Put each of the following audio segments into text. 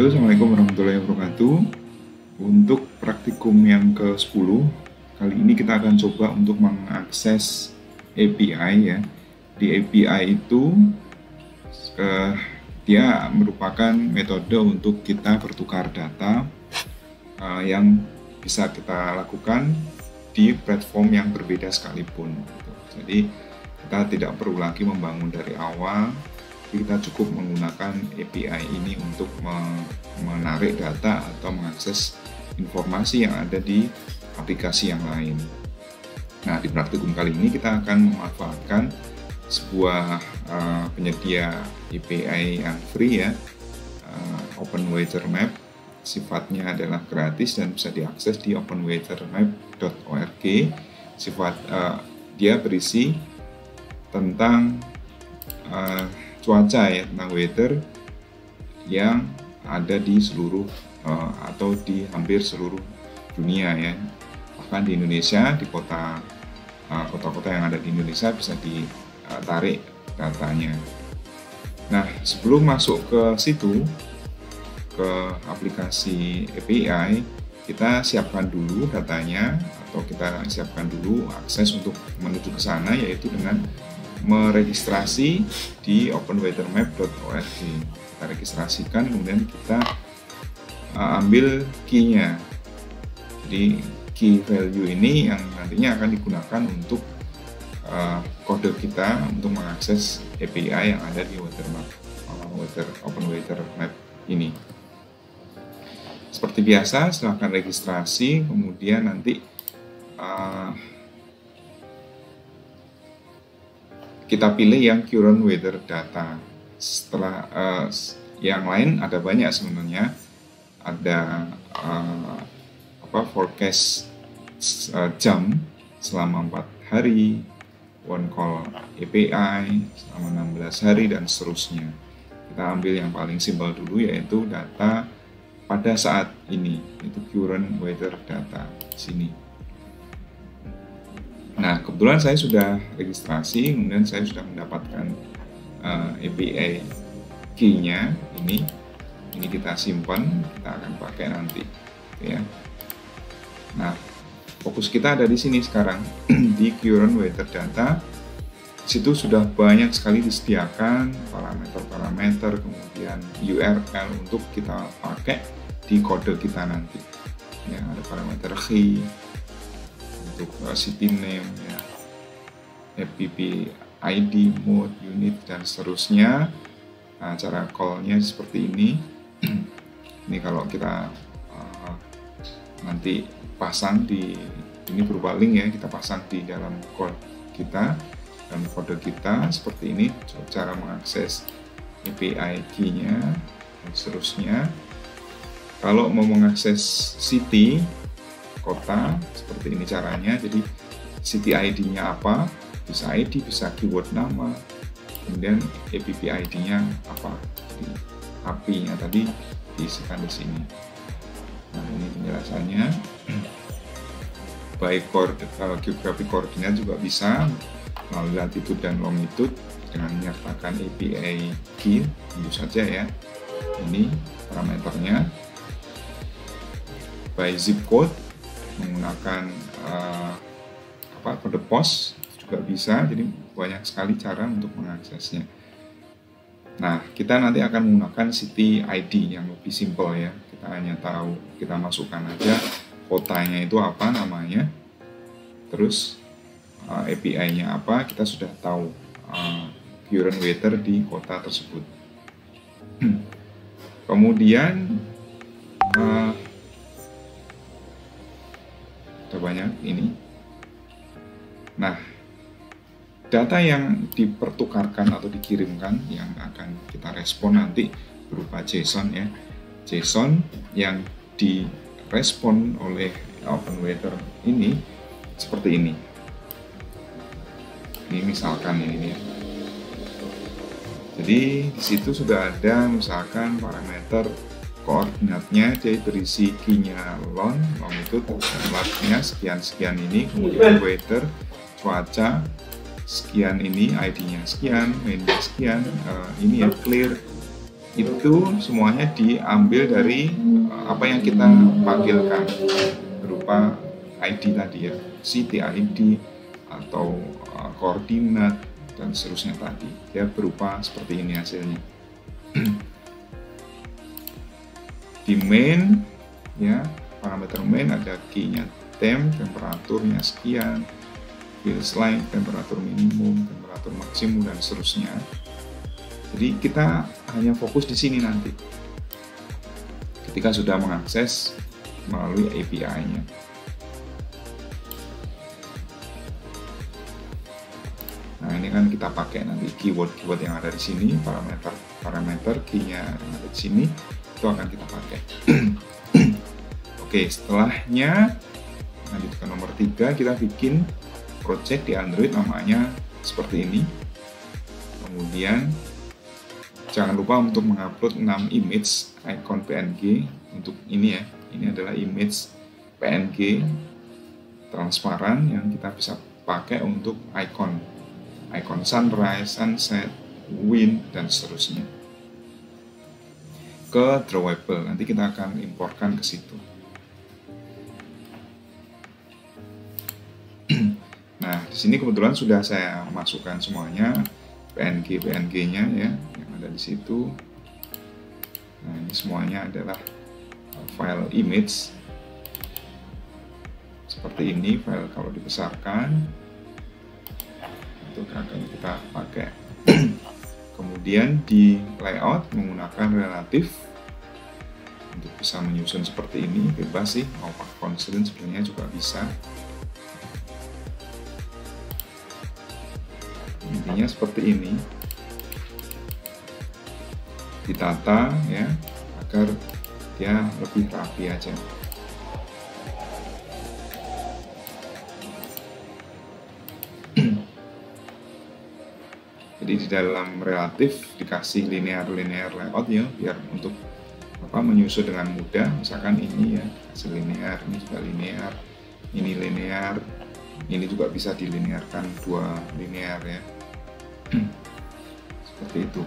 Halo, Assalamualaikum warahmatullahi wabarakatuh. Untuk praktikum yang ke-10, kali ini kita akan coba untuk mengakses API ya. Di API itu dia merupakan metode untuk kita bertukar data yang bisa kita lakukan di platform yang berbeda sekalipun. Jadi kita tidak perlu lagi membangun dari awal. Kita cukup menggunakan API ini untuk menarik data atau mengakses informasi yang ada di aplikasi yang lain. Nah, di praktikum kali ini kita akan memanfaatkan sebuah penyedia API yang free ya, OpenWeatherMap. Sifatnya adalah gratis dan bisa diakses di openweathermap.org. Dia berisi tentang cuaca ya, tentang weather yang ada di seluruh atau di hampir seluruh dunia ya, bahkan di Indonesia, di kota-kota yang ada di Indonesia bisa ditarik datanya. Nah, sebelum masuk ke situ, ke aplikasi API, kita siapkan dulu datanya atau kita siapkan dulu akses untuk menuju ke sana, yaitu dengan meregistrasi di openweathermap.org. Kita registrasikan, kemudian kita ambil key-nya. Jadi key value ini yang nantinya akan digunakan untuk kode kita untuk mengakses API yang ada di OpenWeatherMap ini. Seperti biasa, silakan registrasi, kemudian nanti kita pilih yang current weather data. Setelah yang lain ada banyak sebenarnya, ada forecast jam selama 4 hari, one call API selama 16 hari dan seterusnya. Kita ambil yang paling simpel dulu, yaitu data pada saat ini, itu current weather data sini. Nah, kebetulan saya sudah registrasi, kemudian saya sudah mendapatkan API key-nya ini kita simpan, kita akan pakai nanti, ya. Nah, fokus kita ada di sini sekarang di current weather data. Di situ sudah banyak sekali disediakan parameter-parameter, kemudian URL untuk kita pakai di kode kita nanti. Ya, ada parameter key untuk city name ya, app ID, mode, unit dan seterusnya. Nah, cara call-nya seperti ini. Ini kalau kita nanti pasang ini berupa link ya, kita pasang di dalam code kita dan kode kita seperti ini, cara mengakses API key-nya dan seterusnya. Kalau mau mengakses city, kota, seperti ini caranya. Jadi city ID-nya apa, bisa ID, bisa keyword nama, kemudian app ID-nya apa, jadi API-nya tadi diisikan di sini. Nah, ini penjelasannya. Baik geografi koordinat juga bisa melalui latitude dan longitude dengan menyertakan API key, tentu saja ya. Ini parameternya. By zip code menggunakan kode pos juga bisa. Jadi banyak sekali cara untuk mengaksesnya. Nah, kita nanti akan menggunakan city ID yang lebih simple ya. Kita hanya tahu, kita masukkan aja kotanya itu apa namanya, terus API-nya apa, kita sudah tahu current weather di kota tersebut. Kemudian banyak ini. Nah, data yang dipertukarkan atau dikirimkan yang akan kita respon nanti berupa JSON ya. JSON yang direspon oleh OpenWeather ini seperti ini. Ini misalkan ini ya. Jadi di situ sudah ada misalkan parameter koordinatnya, dia berisi key-nya longitude, dan lat-nya sekian-sekian ini, kemudian weather, cuaca, sekian ini, ID-nya sekian, main-nya sekian, ini ya clear, itu semuanya diambil dari apa yang kita panggilkan berupa ID tadi ya, city ID atau koordinat dan seterusnya tadi ya, berupa seperti ini hasilnya. Di main ya, parameter main ada key-nya temp, temperaturnya sekian, feels like, temperatur minimum, temperatur maksimum dan seterusnya. Jadi kita hanya fokus di sini nanti ketika sudah mengakses melalui API-nya. Nah, ini kan kita pakai nanti keyword-keyword yang ada di sini, parameter key-nya yang ada di sini itu akan kita pakai. Oke, setelahnya lanjut ke nomor 3, kita bikin project di Android namanya seperti ini. Kemudian jangan lupa untuk mengupload 6 image icon PNG untuk ini ya. Ini adalah image PNG transparan yang kita bisa pakai untuk icon sunrise, sunset, wind dan seterusnya. Ke drawable, nanti kita akan importkan ke situ. Nah, di sini kebetulan sudah saya masukkan semuanya PNG-nya ya, yang ada di situ. Nah, ini semuanya adalah file image seperti ini. File kalau dibesarkan itu akan kita pakai. Kemudian di layout menggunakan relatif untuk bisa menyusun seperti ini, bebas sih, mau pakai constraint sebenarnya juga bisa. Intinya seperti ini, ditata ya agar dia lebih rapi aja. Jadi di dalam relatif dikasih linear layout ya, biar untuk menyusun dengan mudah. Misalkan ini ya hasil linear, ini juga linear, ini linear, ini juga bisa dilinearkan 2 linear ya. Seperti itu.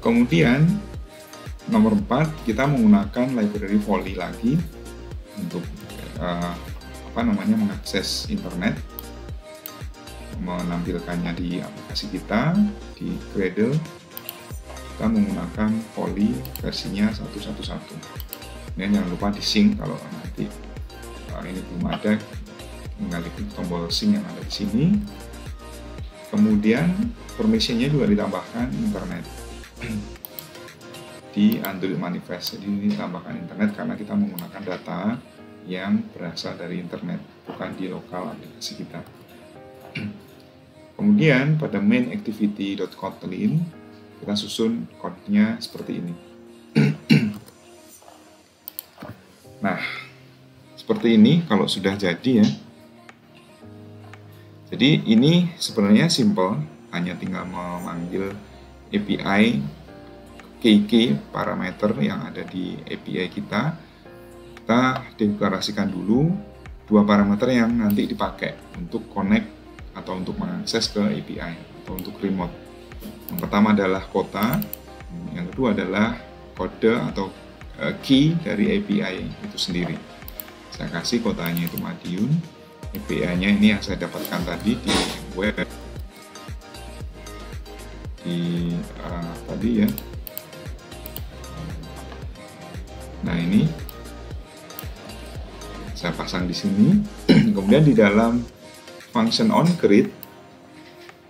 Kemudian nomor 4, kita menggunakan library Volley lagi untuk mengakses internet, menampilkannya di aplikasi kita di Gradle. Kita menggunakan Volley versinya 1.1.1. Dan jangan lupa di sync kalau nanti ini belum ada, tinggal klik tombol sync yang ada di sini. Kemudian permissionnya juga ditambahkan internet di Android manifest. Jadi ini tambahkan internet karena kita menggunakan data yang berasal dari internet, bukan di lokal aplikasi kita. Kemudian pada main activity.kotlin kita susun kodenya seperti ini. Nah, seperti ini kalau sudah jadi ya. Jadi ini sebenarnya simple, hanya tinggal memanggil API key parameter yang ada di API kita. Kita deklarasikan dulu 2 parameter yang nanti dipakai untuk connect atau untuk mengakses ke API atau untuk remote. Yang pertama adalah kota, yang kedua adalah kode atau key dari API itu sendiri. Saya kasih kotanya itu Madiun, API-nya ini yang saya dapatkan tadi di web, tadi ya. Nah, ini saya pasang di sini. Kemudian di dalam function onGrid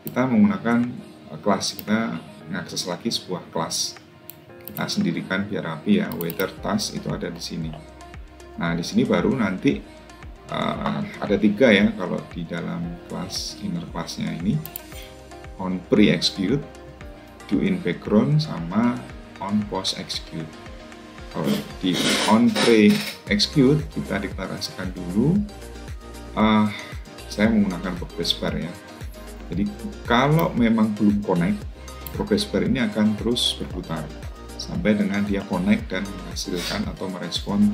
kita menggunakan kelas, kita mengakses lagi sebuah kelas. Kita sendirikan biar rapi ya. Weather task itu ada di sini. Nah, di sini baru nanti ada 3 ya kalau di dalam kelas inner class-nya ini, on pre-execute, do in background, sama on post execute. Kalau di on pre-execute kita deklarasikan dulu, saya menggunakan progress bar ya. Jadi kalau memang belum connect, progress bar ini akan terus berputar sampai dengan dia connect dan menghasilkan atau merespon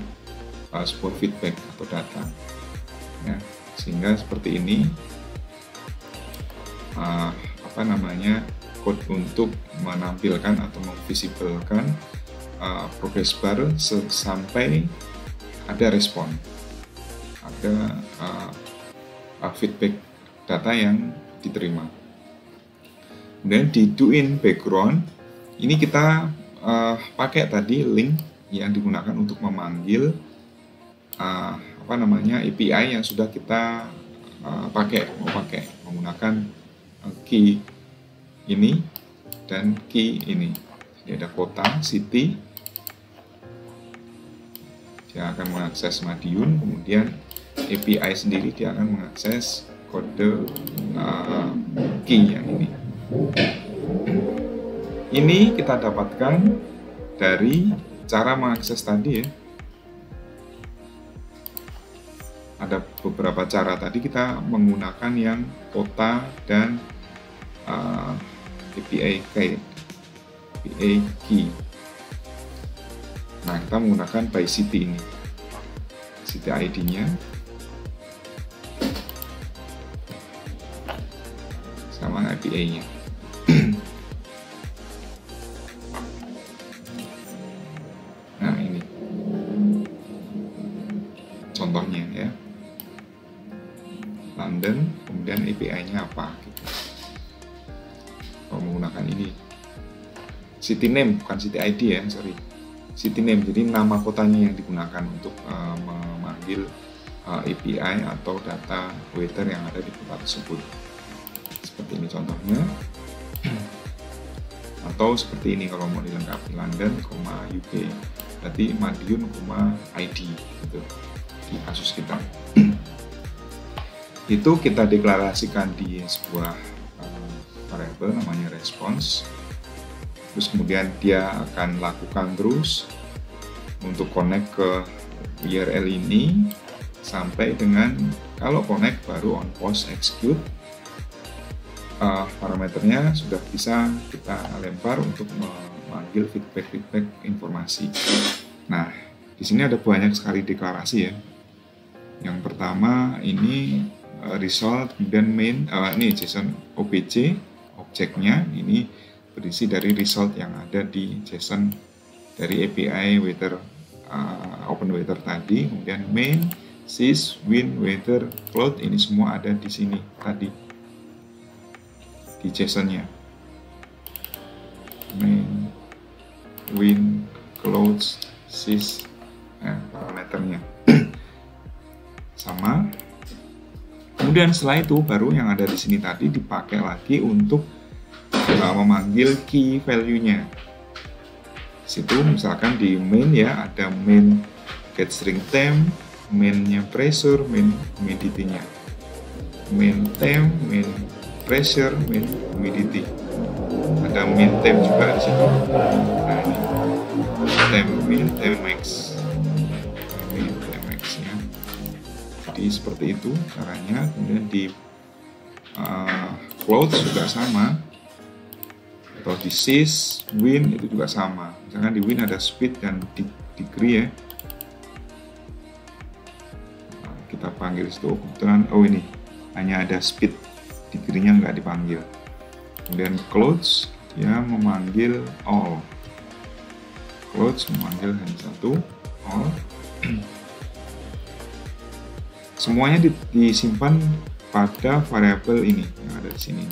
sebuah feedback atau data ya. Sehingga seperti ini code untuk menampilkan atau memvisibelkan progress bar sampai ada respon, ada feedback data yang diterima. Kemudian di doin background ini kita pakai tadi link yang digunakan untuk memanggil API yang sudah kita pakai menggunakan key ini dan key ini. Jadi ada kota, city, dia akan mengakses Madiun, kemudian API sendiri dia akan mengakses kode key yang ini. Ini kita dapatkan dari cara mengakses tadi ya. Ada beberapa cara tadi kita menggunakan yang kota dan API key. Nah, kita menggunakan by city ini. City ID-nya sama API-nya. Nah, ini contohnya ya. London, kemudian API-nya apa gitu. Kalau menggunakan ini city name, bukan city ID ya, sorry. City name, jadi nama kotanya yang digunakan untuk memanggil API atau data waiter yang ada di kota tersebut. Seperti ini contohnya. Atau seperti ini kalau mau dilengkapi London, UK. Berarti Madiun, ID gitu di kasus kita. Itu kita deklarasikan di sebuah variable namanya response. Terus kemudian dia akan lakukan terus untuk connect ke URL ini sampai dengan kalau connect baru on post execute. Parameternya sudah bisa kita lempar untuk memanggil feedback informasi. Nah, di sini ada banyak sekali deklarasi ya. Yang pertama ini result, kemudian main, ini JSON OBJ, objeknya ini berisi dari result yang ada di JSON dari API waiter, open waiter tadi, kemudian main, sys, win, waiter, cloud, ini semua ada di sini tadi di JSON-nya. Main, win, cloud, sys, parameternya sama. Kemudian setelah itu baru yang ada di sini tadi dipakai lagi untuk memanggil key value-nya. Situ misalkan di main ya ada main get string temp, main-nya pressure, main humidity-nya. Main temp, main pressure, main humidity. Ada main temp juga di situ. Nah ini temp min, temp max. Min, temp max-nya. Jadi seperti itu caranya. Kemudian di cloud juga sama, atau di sys, win itu juga sama. Misalkan di win ada speed dan degree ya. Nah, kita panggil itu kebetulan, oh ini hanya ada speed, degree-nya nggak dipanggil. Kemudian clouds dia memanggil all. Clouds memanggil hanya satu, all. Semuanya disimpan pada variabel ini yang ada di sini.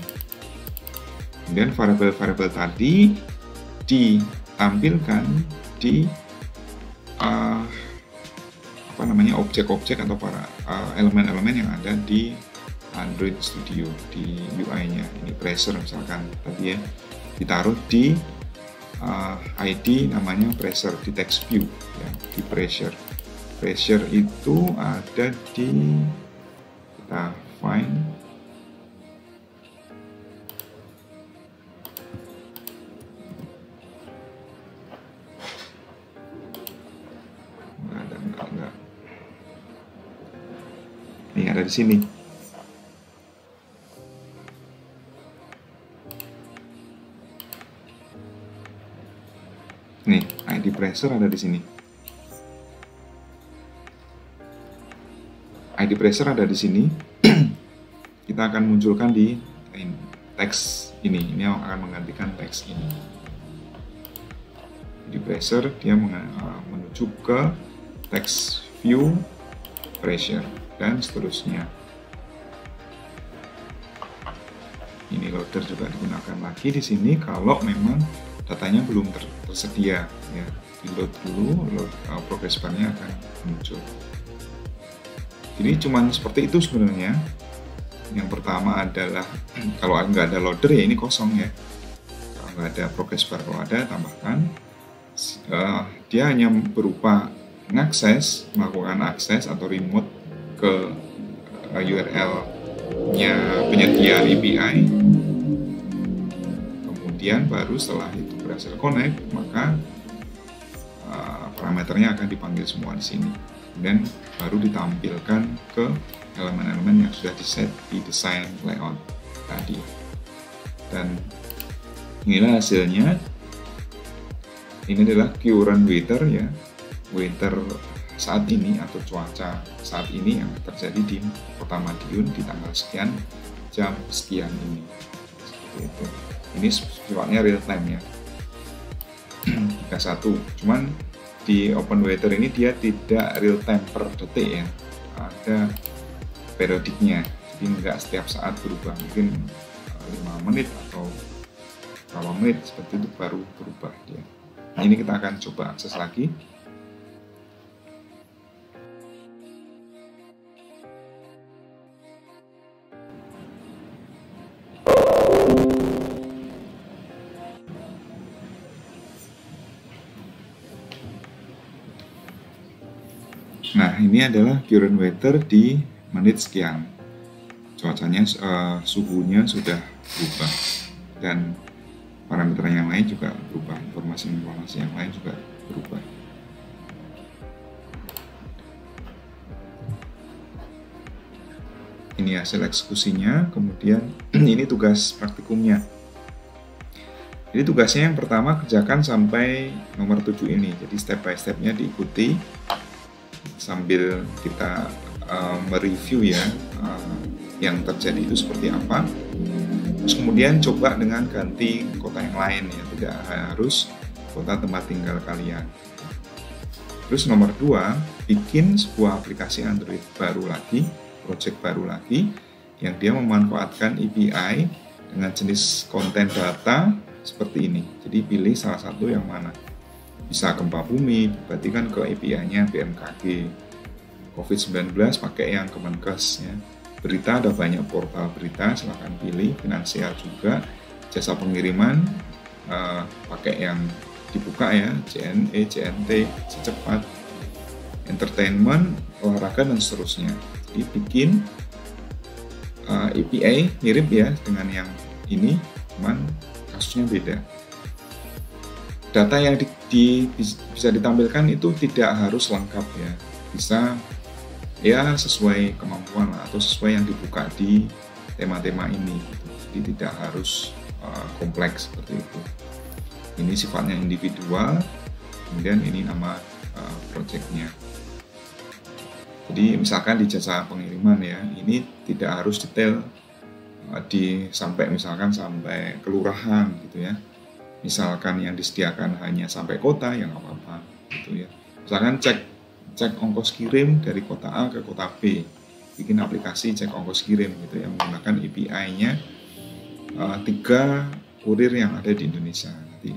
Kemudian variabel-variabel tadi ditampilkan di objek-objek atau para elemen-elemen yang ada di Android Studio, di UI-nya. Ini pressure misalkan tadi ya, ditaruh di ID namanya pressure di text view ya, di pressure. Pressure itu ada di, kita find enggak. Ini ada di sini. Nih, ID pressure ada di sini. ID pressure ada di sini. Kita akan munculkan di teks ini akan menggantikan teks ini. Di pressure dia menuju ke text view pressure dan seterusnya. Ini loader juga digunakan lagi di sini kalau memang datanya belum tersedia ya. Di load dulu, progress bar-nya akan muncul. Jadi cuman seperti itu sebenarnya. Yang pertama adalah kalau nggak ada loader ya ini kosong ya. Kalau nggak ada progress bar, kalau ada tambahkan. Dia hanya berupa melakukan akses atau remote ke URL-nya penyedia API. Kemudian baru setelah itu berhasil connect, maka parameternya akan dipanggil semua di sini. Kemudian baru ditampilkan ke elemen-elemen yang sudah diset di desain layout tadi. Dan inilah hasilnya. Ini adalah current weather ya, weather saat ini atau cuaca saat ini yang terjadi di Kota Madiun di tanggal sekian, jam sekian ini. Seperti itu. Ini sifatnya real time ya. 31. Cuman di open weather ini dia tidak real time per detik ya. Ada periodiknya. Jadi nggak setiap saat berubah. Mungkin 5 menit atau berapa menit seperti itu baru berubah dia. Nah, ini kita akan coba akses lagi. Nah, ini adalah current weather di menit sekian. Cuacanya, suhunya sudah berubah dan parameter yang lain juga berubah, informasi yang lain juga berubah. Ini hasil eksekusinya, kemudian ini tugas praktikumnya. Jadi tugasnya yang pertama kerjakan sampai nomor 7 ini, jadi step by stepnya diikuti sambil kita mereview ya yang terjadi itu seperti apa. Terus kemudian coba dengan ganti kota yang lain ya, tidak harus kota tempat tinggal kalian. Terus nomor 2, bikin sebuah aplikasi Android baru lagi, project baru lagi, yang dia memanfaatkan API dengan jenis konten data seperti ini. Jadi pilih salah satu yang mana. Bisa gempa bumi, berarti kan ke API-nya BMKG. COVID-19 pakai yang Kemenkes ya. Berita ada banyak portal berita, silahkan pilih. Finansial juga, jasa pengiriman pakai yang dibuka ya, JNE, JNT, Secepat, entertainment, olahraga dan seterusnya. Jadi bikin API mirip ya dengan yang ini, cuman kasusnya beda. Data yang bisa ditampilkan itu tidak harus lengkap ya, bisa ya sesuai kemampuan atau sesuai yang dibuka di tema-tema ini gitu. Jadi tidak harus kompleks seperti itu. Ini sifatnya individual, kemudian ini nama projectnya. Jadi misalkan di jasa pengiriman ya, ini tidak harus detail sampai kelurahan gitu ya. Misalkan yang disediakan hanya sampai kota, ya nggak apa-apa gitu ya. Misalkan cek ongkos kirim dari kota A ke kota B, bikin aplikasi cek ongkos kirim gitu ya, menggunakan API-nya 3 kurir yang ada di Indonesia. Nanti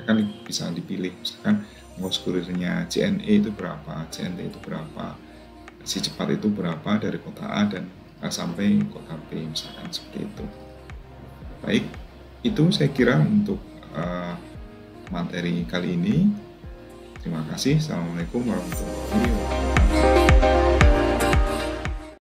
kan bisa dipilih, misalkan ongkos kurirnya JNE itu berapa, JNT itu berapa, Secepat itu berapa dari kota A dan sampai kota B, misalkan seperti itu. Baik, itu saya kira untuk materi kali ini. Terima kasih. Assalamualaikum warahmatullahi wabarakatuh.